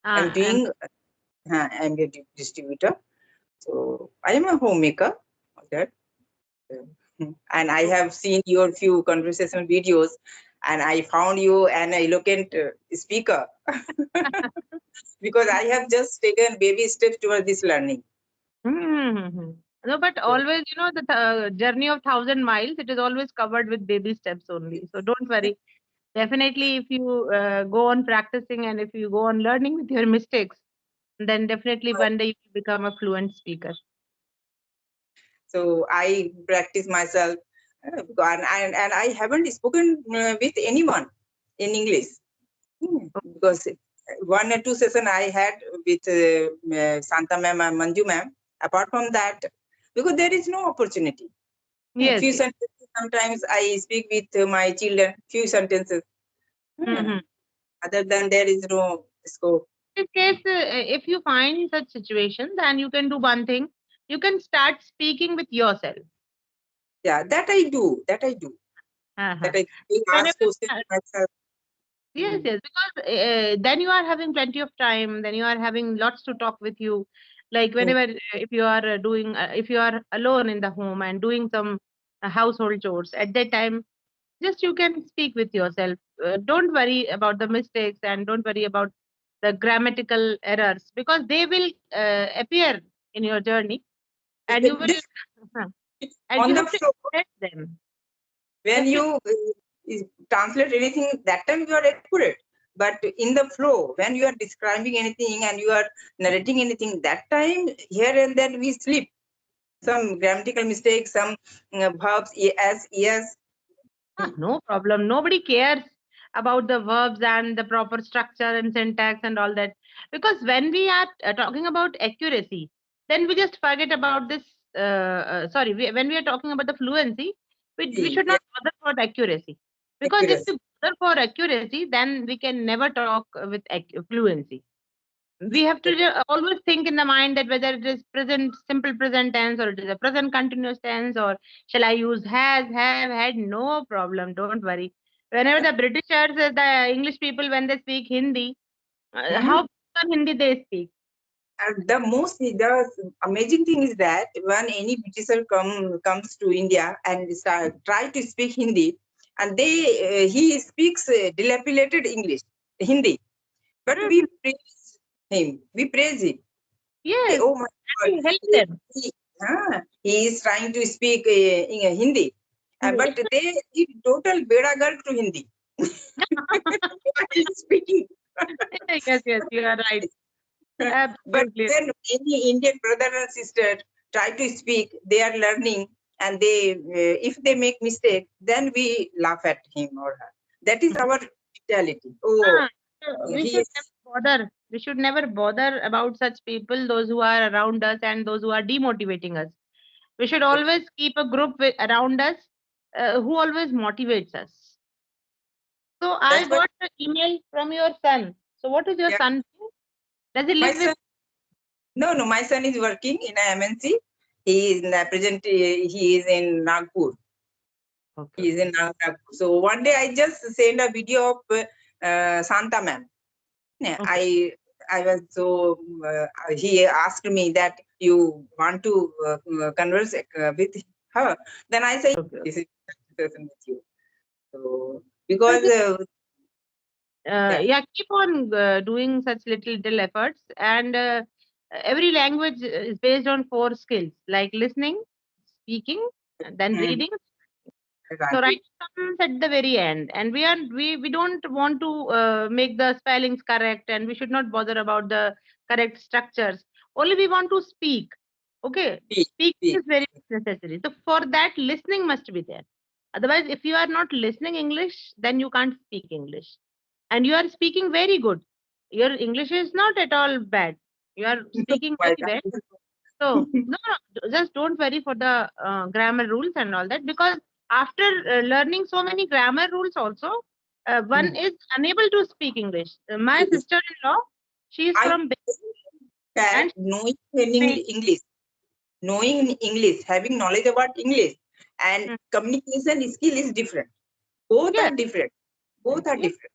I'm doing, I'm a distributor. So I am a homemaker. Okay. And I have seen your few conversation videos, and I found you an eloquent speaker because I have just taken baby steps towards this learning. Mm-hmm. No, but So, always, the journey of 1,000 miles, it is always covered with baby steps only. So don't worry. Definitely, if you go on practicing and if you go on learning with your mistakes, then definitely one day you will become a fluent speaker. so I practice myself, and I haven't spoken with anyone in English. Because one or two session I had with Santa ma'am and Manju ma'am. Apart from that, because there is no opportunity. Yes, Few yes. sentences sometimes I speak with my children. Few sentences. Mm-hmm. Other than there is no scope. In case, if you find such situations, then you can do one thing. You can start speaking with yourself. Yeah, that I do. That I do. Uh-huh. That I Whenever, ask questions to myself. yes, yes, because then you are having plenty of time, then you are having lots to talk with you. Like Mm. whenever, if you are if you are alone in the home and doing some household chores, at that time, just you can speak with yourself. Don't worry about the mistakes and don't worry about the grammatical errors because they will appear in your journey and you will, This and on you the have to floor. accept them. You When have to, you translate anything, that time you are accurate. But in the flow, when you are describing anything and you are narrating anything, that time here and then we slip. Some grammatical mistakes, some verbs, as, yes. no problem. Nobody cares about the verbs and the proper structure and syntax and all that. Because when we are talking about accuracy, then we just forget about this. Sorry, when we are talking about the fluency, we should Yeah, not bother about accuracy. Because if accuracy. we bother for accuracy, then we can never talk with fluency. We have to always think in the mind that whether it is present simple present tense or it is a present continuous tense or shall I use has, have, had, no problem, don't worry. Whenever the Britishers, the English people, when they speak Hindi, how Mhm. pure Hindi they speak. And the amazing thing is that when any Britisher comes to India and try to speak Hindi, and he speaks dilapidated English, Hindi, but we Mhm. praise him. We praise him. Say, Yes, oh my that God, will help he, them. he, he is trying to speak in Hindi, but they give total beda girl to Hindi. What is speaking? Yes, yes, you are right. But Absolutely. when any Indian brother and sister try to speak, they are learning, and if they make mistake, then we laugh at him or her. That is our mentality. Oh, Ah, so we he should is. never bother. We should never bother about such people, those who are around us and those who are demotivating us. We should always keep a group around us who always motivates us. So I That's why. got the email from your son. So what is your Yeah, son do? Does he my live with? son. No, my son is working in a MNC. He is in the present. He is in Nagpur. Okay, He is in okay. Nagpur. So one day I just sent a video of Santa ma'am. Yeah, Okay. I was so he asked me that you want to converse with her. Then I say Okay. this is person with you. So So because just yeah, yeah, keep on doing such little efforts. And every language is based on four skills like listening, speaking, and then mm, reading. So writing. writing comes at the very end, and we don't want to make the spellings correct, and we should not bother about the correct structures. Only we want to speak. Okay, Speak, speaking speak. is very necessary. So for that, listening must be there. Otherwise, if you are not listening English, then you can't speak English. And you are speaking very good. Your English is not at all bad. You are speaking Quite very well. So, no, no, just don't worry for the grammar rules and all that because after learning so many grammar rules also, one mm. is unable to speak English. My sister-in-law, she is I from that and knowing she, English, knowing English, having knowledge about English, and mm, communication skill is different. Both are yes, different. yes, Both are yes. different.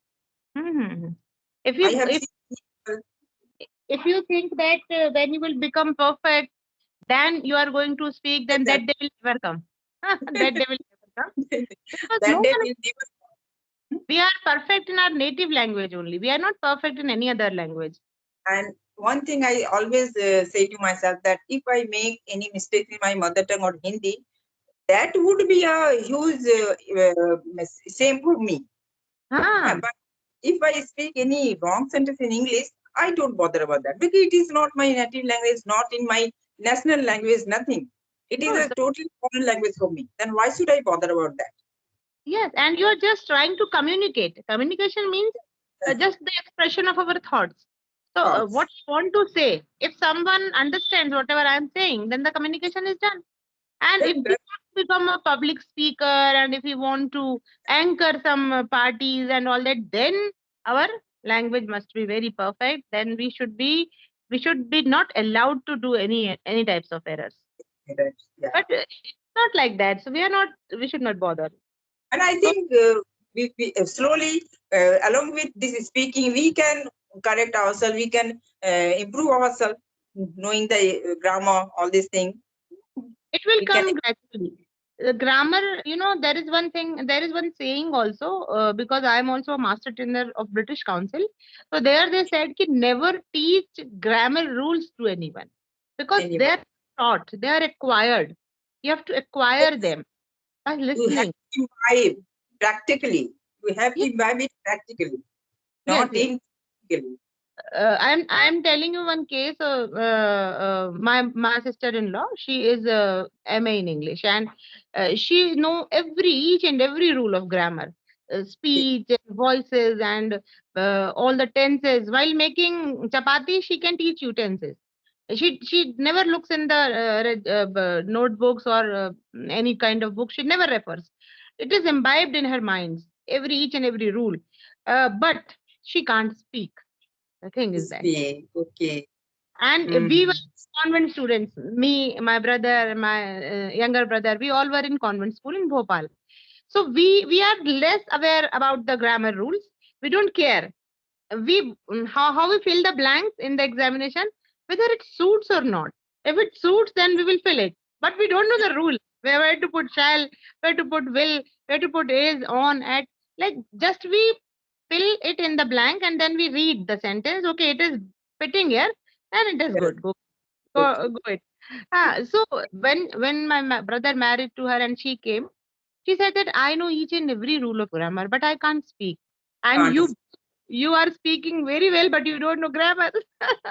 Mhm. If I you have if seen people. if you think that when you will become perfect, then you are going to speak, then That that day will never come. That day will never come. Because no that day one will is, never. we are perfect in our native language only. We are not perfect in any other language. And one thing I always say to myself that if I make any mistake in my mother tongue or Hindi, that would be a huge shame for me. Huh. But if I speak any wrong sentence in English, I don't bother about that because it is not my native language, not in my national language, nothing. It is No, a totally foreign language for me. Then why should I bother about that? yes, and you are just trying to communicate. Communication means just the expression of our thoughts. So, what Thoughts. you want to say, if someone understands whatever I am saying, then the communication is done. And if Then we that want to become a public speaker and if we want to anchor some parties and all that, then our language must be very perfect. Then we should be not allowed to do any types of errors. yeah. But it's not like that. So we should not bother. And I So think we slowly, along with this speaking, we can correct ourselves, we can improve ourselves, knowing the grammar, all these things. it will We can come gradually. The grammar, there is one saying also, because I am also a master trainer of British Council. So there they said ki never teach grammar rules to anyone because anyway. they're taught, they are acquired. You have to acquire them by You have listening. to imbibe practically. We have to Yes, imbibe it practically, yes, not yes. intellectually. I'm telling you one case. My sister-in-law, she is a MA in English, and she know each and every rule of grammar, speech, and voices, and all the tenses. While making chapati, she can teach you tenses. She never looks in the notebooks or any kind of book. She never refers. It is imbibed in her mind. Each and every rule, but she can't speak. The thing is that. Speak. Okay. And we were Mm. convent students. Me, my brother, my younger brother, we all were in convent school in Bhopal. So we are less aware about the grammar rules. We don't care. How we fill the blanks in the examination, whether it suits or not. If it suits, then we will fill it. But we don't know the rule. Where to put shall, where to put will, where to put is, on, at. Like just we fill it in the blank and then we read the sentence. Okay, it is fitting here, and it is Yes. good. Go Okay. go it. So when my brother married to her and she came, she said that I know each and every rule of grammar, but I can't speak. And Can't you are speaking very well, but you don't know grammar.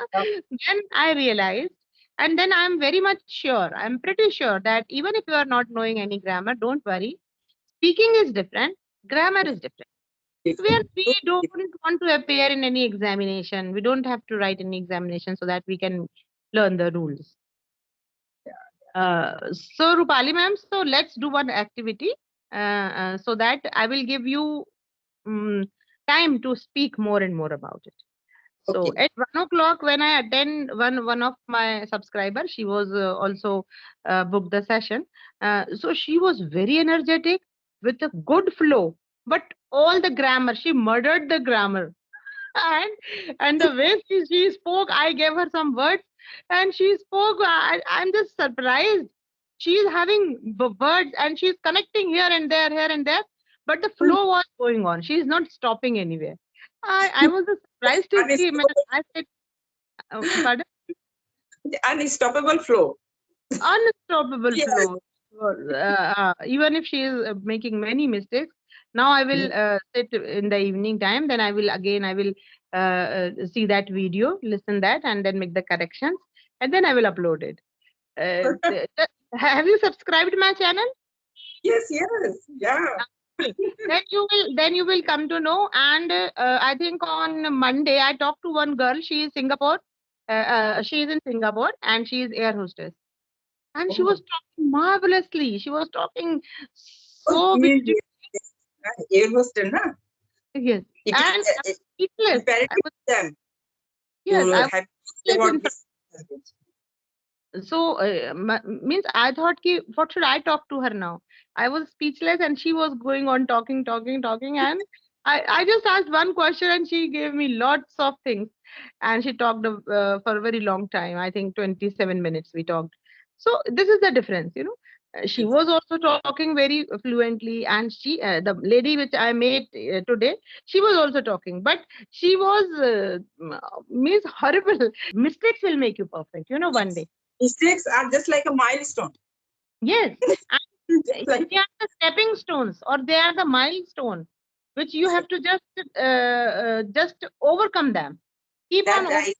stop. Then I realized, and then I'm very much sure, I'm pretty sure that even if you are not knowing any grammar, don't worry. Speaking is different, grammar is different. Different. We don't want to appear in any examination. We don't have to write any examination so that we can learn the rules. So Rupali ma'am, so let's do one activity so that I will give you um, time to speak more and more about it. So Okay. at 1 o'clock, when I attend one of my subscribers, she was also booked the session. So she was very energetic with a good flow, but all the grammar, she murdered the grammar. and and the way she spoke, I gave her some words and she spoke. I'm just surprised. She's having words and she's connecting here and there, but the flow was going on. She's not stopping anywhere. I was just surprised to see. Unstoppable, I said, pardon? unstoppable flow. Unstoppable Yes. flow. Even if she is making many mistakes, now I will sit in the evening time. Then I will see that video, listen that, and then make the corrections, and then I will upload it. Have you subscribed my channel? Yes, yes. Yeah. Okay. Then you will come to know. And I think on Monday I talked to one girl. She is Singapore. She is in Singapore and she is air hostess. And she was Oh, talking marvelously. She was talking oh, so beautifully. air hostess, na? Yes. It is And I was speechless. I imperative was, for them yes, to I was have speechless about in front. this language. So means I thought ki, what should I talk to her now? I was speechless and she was going on talking, talking, talking. And I just asked one question and she gave me lots of things. And she talked for a very long time. I think 27 minutes we talked. So this is the difference, you know. She was also talking very fluently, and the lady which I met today, she was also talking, but she was means horrible. Mistakes will make you perfect, you know, one day. Mistakes are just like a milestone. Yes, Just like they are the stepping stones, or they are the milestone which you have to just overcome them. Keep on that over. I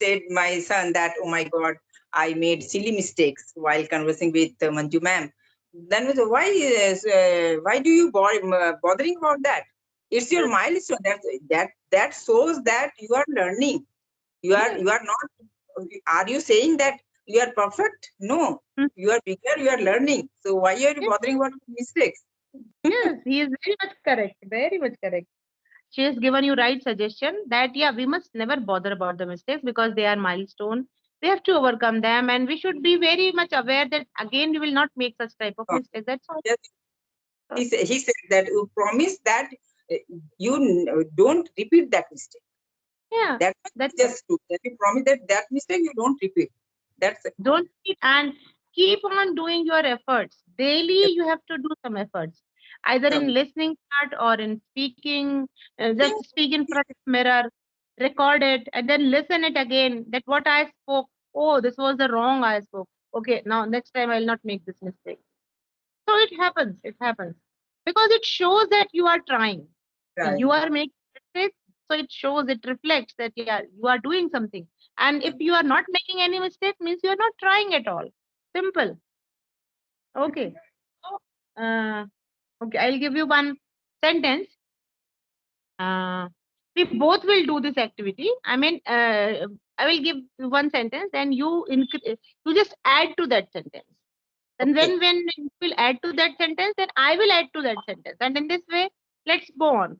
said my son that, oh my God, I made silly mistakes while conversing with Manju ma'am. Then was why do you bothering about that? It's your Yes, milestone. That shows that you are learning. yes, You are not. Are you saying that you are perfect? No, mm, you are bigger. You are learning. So why are you yes, bothering about mistakes? yes, he is very much correct. Very much correct. She has given you right suggestion that yeah, we must never bother about the mistakes because they are milestone. We have to overcome them, and we should be very much aware that again we will not make such type of No. mistakes. That's all. Yes, So, he said that you promise that you don't repeat that mistake. yeah, That much that's is just true. That you promise that mistake you don't repeat. That's it. don't cheat and keep on doing your efforts daily. You have to do some efforts either in listening part or in speaking. Just speak in front of mirror, record it, and then listen it again, that what I spoke, oh, this was the wrong I spoke. Okay, now next time I'll not make this mistake. So it happens because it shows that you are trying. Right. You are making mistakes, so it shows, it reflects that yeah, you are doing something. And if you are not making any mistake, means you are not trying at all. Simple. Okay. So, okay, I'll give you one sentence. Uh, we both will do this activity. I mean, I will give you one sentence, then you just add to that sentence. And Okay. when you will add to that sentence, then I will add to that sentence. And in this way, let's go on.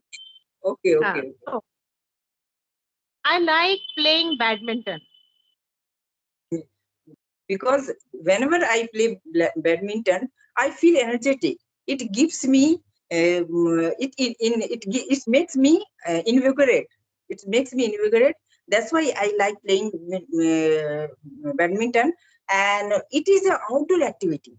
Okay. Okay. So I like playing badminton. Because whenever I play badminton, I feel energetic. It gives me it makes me invigorate. It makes me invigorate. That's why I like playing badminton, and it is an outdoor activity.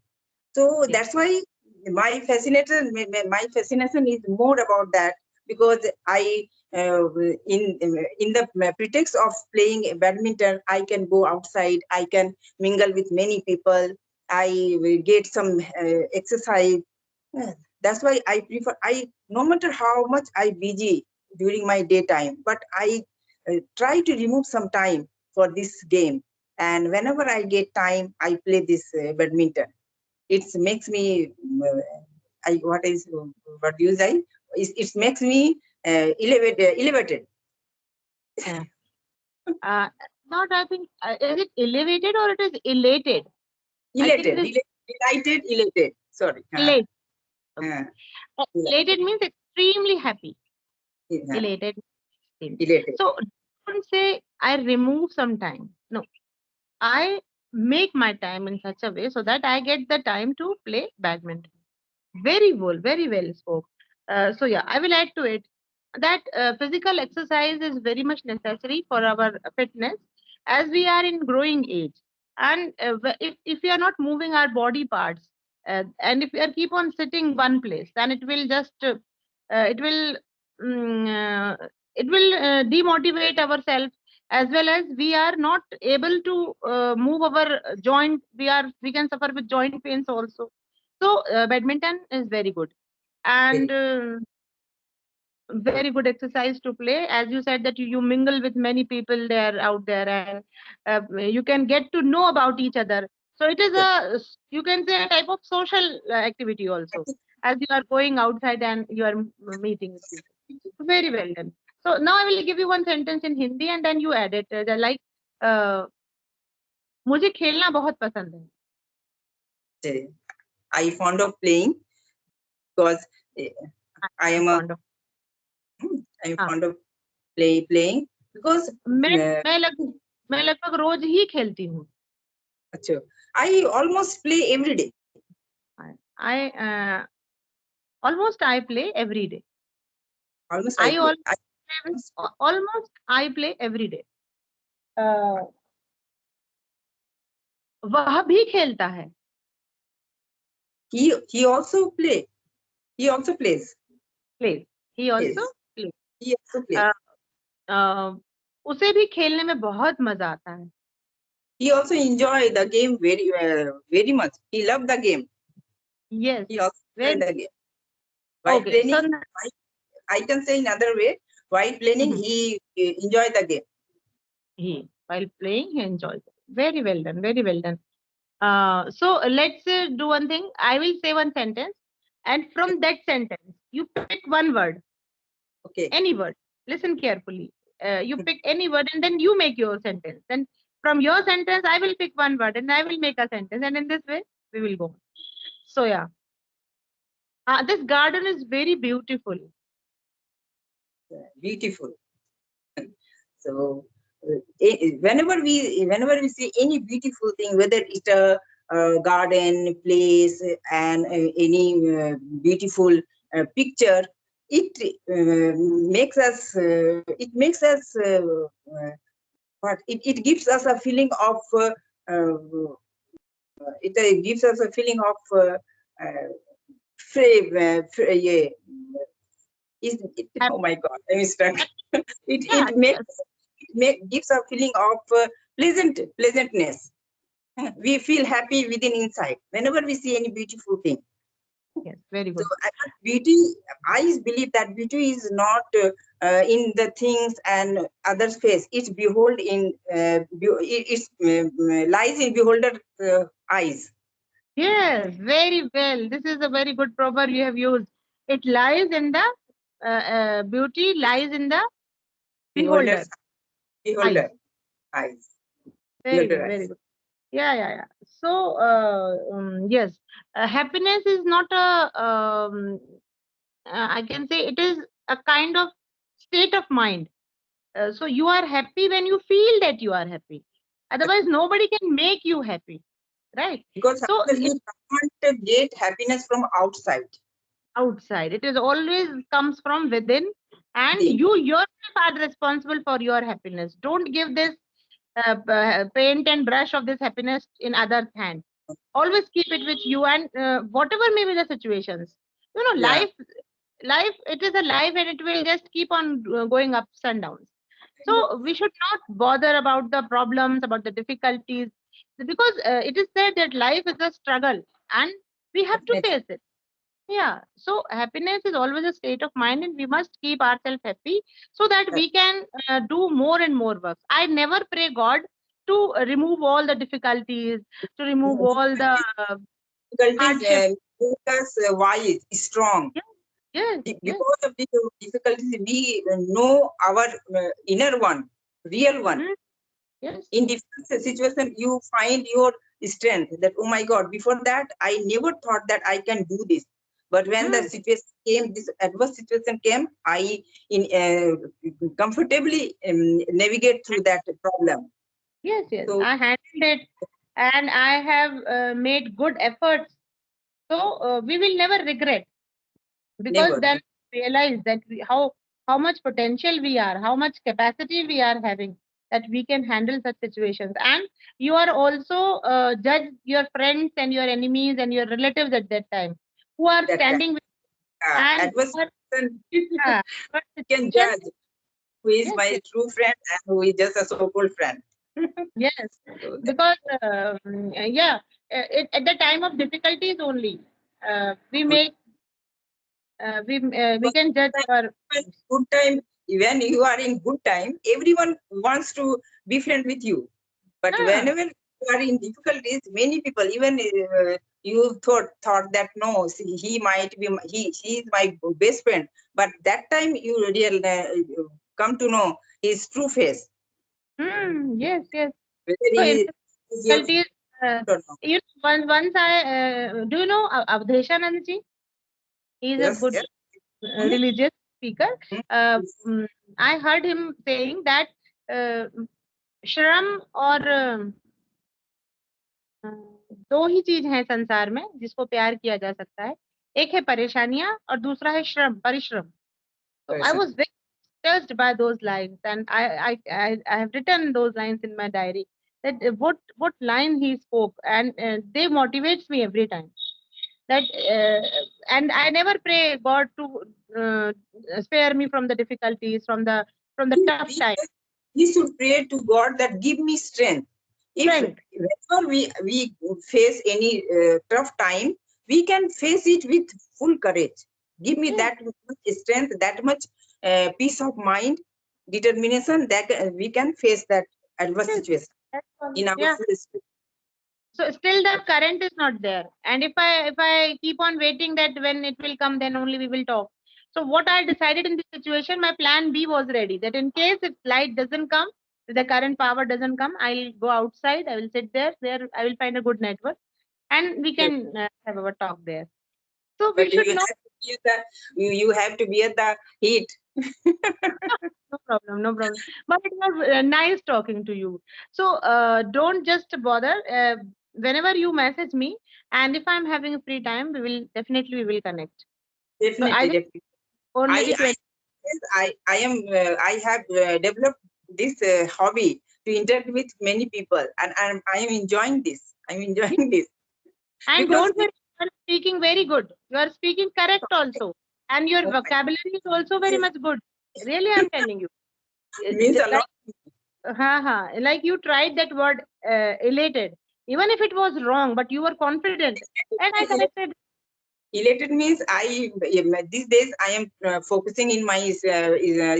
So Yes. that's why my fascination is more about that, because I in the pretext of playing badminton, I can go outside, I can mingle with many people, I will get some exercise. Yeah, that's why I prefer. I no matter how much I busy during my daytime, but I try to remove some time for this game. And whenever I get time, I play this badminton. It makes me I what use I it makes me elevated. Yeah. Uh, Not, I think, is it elevated or it is elated? I think Elated, it is delighted, elated, sorry. elated. Okay. Uh, Elated means extremely happy. uh, Elated. Extreme. elated. So don't say I remove some time. No, I make my time in such a way so that I get the time to play badminton. Very well spoke. So yeah, I will add to it that physical exercise is very much necessary for our fitness as we are in growing age. And if we are not moving our body parts, and if we are keep on sitting one place, then it will just it will mm, uh, it will demotivate ourselves, as well as we are not able to move our joint. We can suffer with joint pains also. So badminton is very good, and Very very good exercise to play. As you said that you mingle with many people there out there, and you can get to know about each other. So it is good. you can say a type of social activity also, as you are going outside and you are meeting with people. Very well done. So now I will give you one sentence in Hindi and then you add it. Like uh, मुझे खेलना बहुत पसंद है. Uh, I fond of playing because uh, I I'm am a fond of. I'm हाँ, fond of playing because मैं uh, मैं लग मैं लगभग रोज ही खेलती हूँ. अच्छा, I almost play every day. I almost I play every day. Almost I I play. always play with, almost I play every day. uh, वह भी खेलता है. He also play. He also plays. Plays. He also Plays. plays. He also plays. uh, uh, उसे भी खेलने में बहुत मजा आता है. He also enjoy the game very much. He loved the game. Yes, He also very enjoy the game. While okay. So playing, I can say in other way. While playing, he enjoy the game. he while playing he enjoys it. Very well done. Very well done. So let's do one thing. I will say one sentence, and from that sentence, you pick one word, Okay. any word. Listen carefully. You pick any word, and then you make your sentence. Then from your sentence, I will pick one word, and I will make a sentence, and in this way, we will go. So yeah, this garden is very beautiful. Beautiful. So whenever we see any beautiful thing, whether it's a garden, place, and any beautiful picture, it makes us what it gives us a feeling of uh, it gives us a feeling of uh, yeah. Oh my God, I'm stuck. it Yeah, it makes gives a feeling of pleasantness. We feel happy within inside whenever we see any beautiful thing. yes, very So good. beauty, I believe that beauty is not in the things and others' face. It's behold in lies in beholder eyes. Yes, very well. This is a very good proverb you have used. It lies in the beauty lies in the beholder Beholders, beholder eyes. eyes, Very beholder good, very eyes. good. Yeah, yeah, yeah. So, yes, happiness is not I can say it is a kind of state of mind. So you are happy when you feel that you are happy. Otherwise, nobody can make you happy, right? Because So sometimes it we can't get happiness from outside. outside. It is always comes from within, and Within. you yourself are responsible for your happiness. Don't give this paint and brush of this happiness in other's hand. Always keep it with you, and whatever may be the situations. Yeah. Life, it is a life, and it will just keep on going ups and downs. So we should not bother about the problems, about the difficulties, because it is said that life is a struggle, and we have to Definitely. face it. Yeah. So happiness is always a state of mind, and we must keep ourselves happy so that we can do more and more work. I never pray God to remove all the difficulties, to remove all the Difficulties hardship. make us wise, strong. Yes, yes, yes. Because of the difficulties, we know our inner one, real one. Mm, yes, In different situation, you find your strength. That oh my God! Before that, I never thought that I can do this. But when the mm, situation came, this adverse situation came, I in comfortably navigate through that problem. yes, yes. So I handled it, and I have made good efforts. So we will never regret, because never. then realize that how much potential we are, how much capacity we are having, that we can handle such situations. And you are also judge your friends and your enemies and your relatives at that time, who are That time, standing with, and adverse who are, situation yeah, but can situations, judge who is yes, my yes, true friend and who is just a so-called friend. yes, So because yeah, at the time of difficulties only, we that, make we because can judge our when friends. good time, when you are in good time, everyone wants to be friend with you. But Ah, whenever you are in difficulties, many people, even you thought that no, see, he might be she is my best friend. But that time you come to know his true face, yes, yes. whether So in he is your difficulties, uh, friend or not. once I do you know Avdeshanand ji? He is a Yes, good yes. Mhm. religious speaker. Uh, Mhm. mm, I heard him saying that uh, श्रम और दो ही चीज हैं संसार में जिसको प्यार किया जा सकता है. एक है परेशानियां और दूसरा है श्रम, परिश्रम. So I person. was very touched by those lines, and I have written those lines in my diary. That what line he spoke, and they motivates me every time. That and I never pray God to uh, spare me from the difficulties, from the tough We, time. we should pray to God that give me strength. If Strength. whenever we face any tough time, we can face it with full courage. Give me Yes. that much strength, that much peace of mind, determination that we can face that adverse Yes. situation That's all. in our Yeah. full strength. So still the current is not there. And if I keep on waiting that when it will come, then only we will talk. So what I decided in this situation, my plan B was ready. That in case if light doesn't come, if the current power doesn't come, I'll go outside. I will sit there. There I will find a good network, and we Yes. can have our talk there. So we But should not. you have to be at the heat. No problem, no problem. But it was nice talking to you. So don't just bother. Whenever you message me, and if I'm having a free time, we will connect. So I Definitely, think definitely. only I the I 20. yes, I am I have developed this hobby to interact with many people, and I am enjoying this. I'm enjoying this And because don't worry, you are speaking very good. You are speaking correct also, and your oh my, vocabulary is also very this much good. Really, I'm telling you. means a lot. Like you tried that word elated, even if it was wrong, but you were confident, and I corrected. Elated means these days I am focusing in my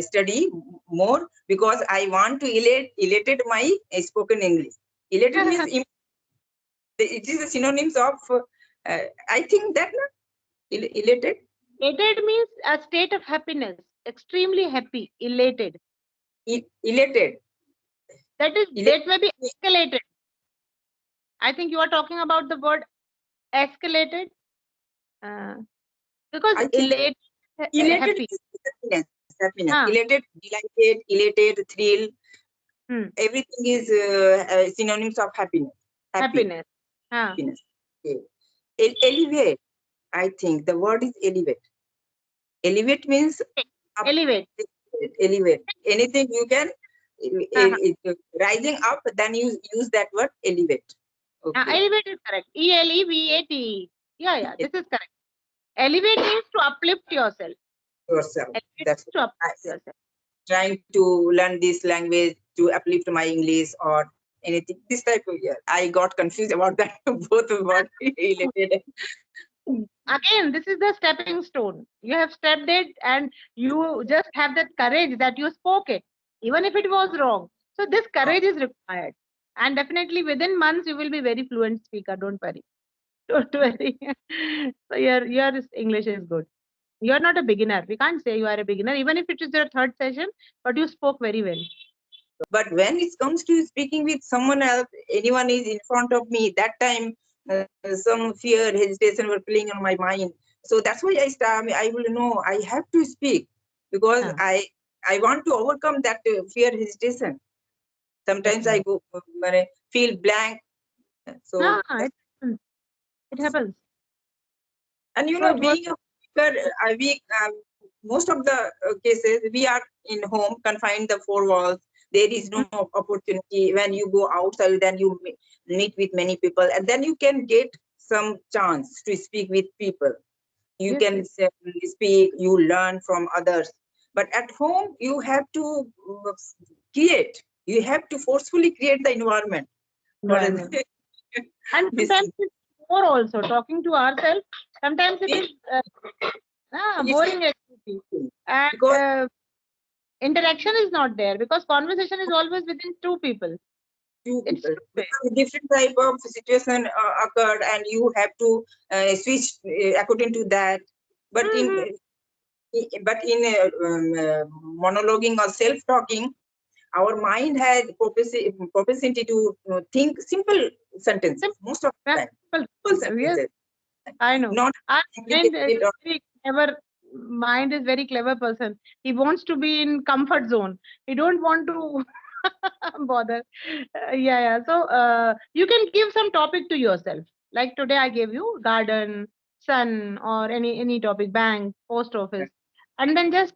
study more because I want to elated my spoken English. Elated means it is a synonyms of I think that no? Elated. Elated means a state of happiness, extremely happy, elated. Elated. That may be Elated. escalated. I think you are talking about the word escalated, uh, because I think elate, elated happy. is happiness. Happiness. Huh. Elated, delighted, elated, thrill. Hmm. Everything is synonyms of happiness. Happy, Happiness. Huh. happiness. Okay. Elevate. I think the word is elevate. Elevate means up. Elevate. Elevate. Anything you can Uh-huh. rising up. Then you use that word elevate. Okay. Elevate is correct. Elevate. Yeah, yeah, Yes, this is correct. Elevate means to uplift yourself. yourself. Elevate That's means to I uplift yourself. trying to learn this language to uplift my English or anything. This type of yeah. I got confused about that both word related. Again, this is the stepping stone. You have stepped it, and you just have that courage that you spoke it, even if it was wrong. So this courage is required, and definitely within months you will be very fluent speaker. Don't worry. Don't worry. So your English is good. You're not a beginner. We can't say you are a beginner, even if it is your third session, but you spoke very well. But when it comes to speaking with someone else, anyone is in front of me, that time some fear, hesitation were playing on my mind. So that's why I will know I have to speak because Huh, I want to overcome that fear, hesitation. Sometimes I definitely. go feel blank. So Ah, that's happens. It happens. and So it was. being a speaker, most of the cases we are in home confined the four walls. There is no opportunity when you go outside. Then you meet with many people, and then you can get some chance to speak with people. You Yes, can yes. speak. You learn from others. But at home, you have to create. You have to forcefully create the environment for Environment. And this sometimes it's more also talking to ourselves. Sometimes it is it's boring activity. And because interaction is not there because conversation is always within two people. two It's people two way. because different type of situation occurred and you have to switch according to that but Mhm. in monologuing or self talking our mind has propensity to think simple sentences Simple, most of the time simple simple. Yes, sentences I know. not Our mind is complicated or very clever. Mind is very clever person. He wants to be in comfort zone. He don't want to bother. Yeah, yeah. So you can give some topic to yourself. Like today, I gave you garden, sun, or any topic, bank, post office. and then just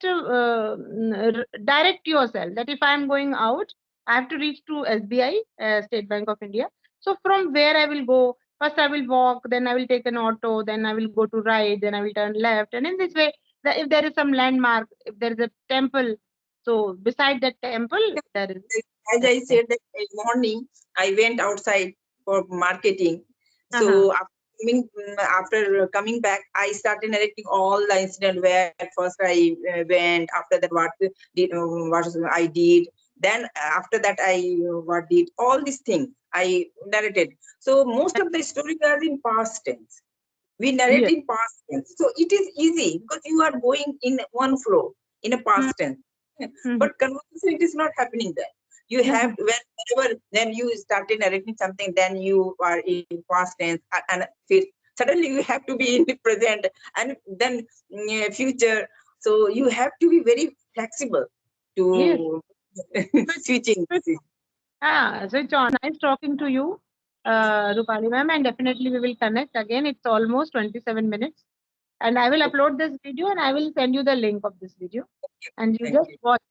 direct yourself that if I am going out, I have to reach to SBI, State Bank of India. So from where I will go? First I will walk, then I will take an auto, then I will go to right, then I will turn left, and in this way, if there is some landmark, if there is a temple, so beside that temple there is As I everything. said, that in morning I went outside for marketing. Uh-huh. So after coming back, I started narrating all the incident where first I went. After that, what I did. Then after that, I what did all these things I narrated. So most of the stories are in past tense. We narrate Yes. in past tense. So it is easy because you are going in one flow in a Mhm. past tense. Mhm. But conversation, it is not happening there. You have Mhm. whenever then you started narrating something, then you are in past tense and suddenly you have to be in the present and then future. So you have to be very flexible Yes. to switching. Switch on. Nice talking to you, Rupali ma'am, and definitely we will connect again. It's almost 27 minutes, and I will upload this video and I will send you the link of this video, and you Thank just you. watch.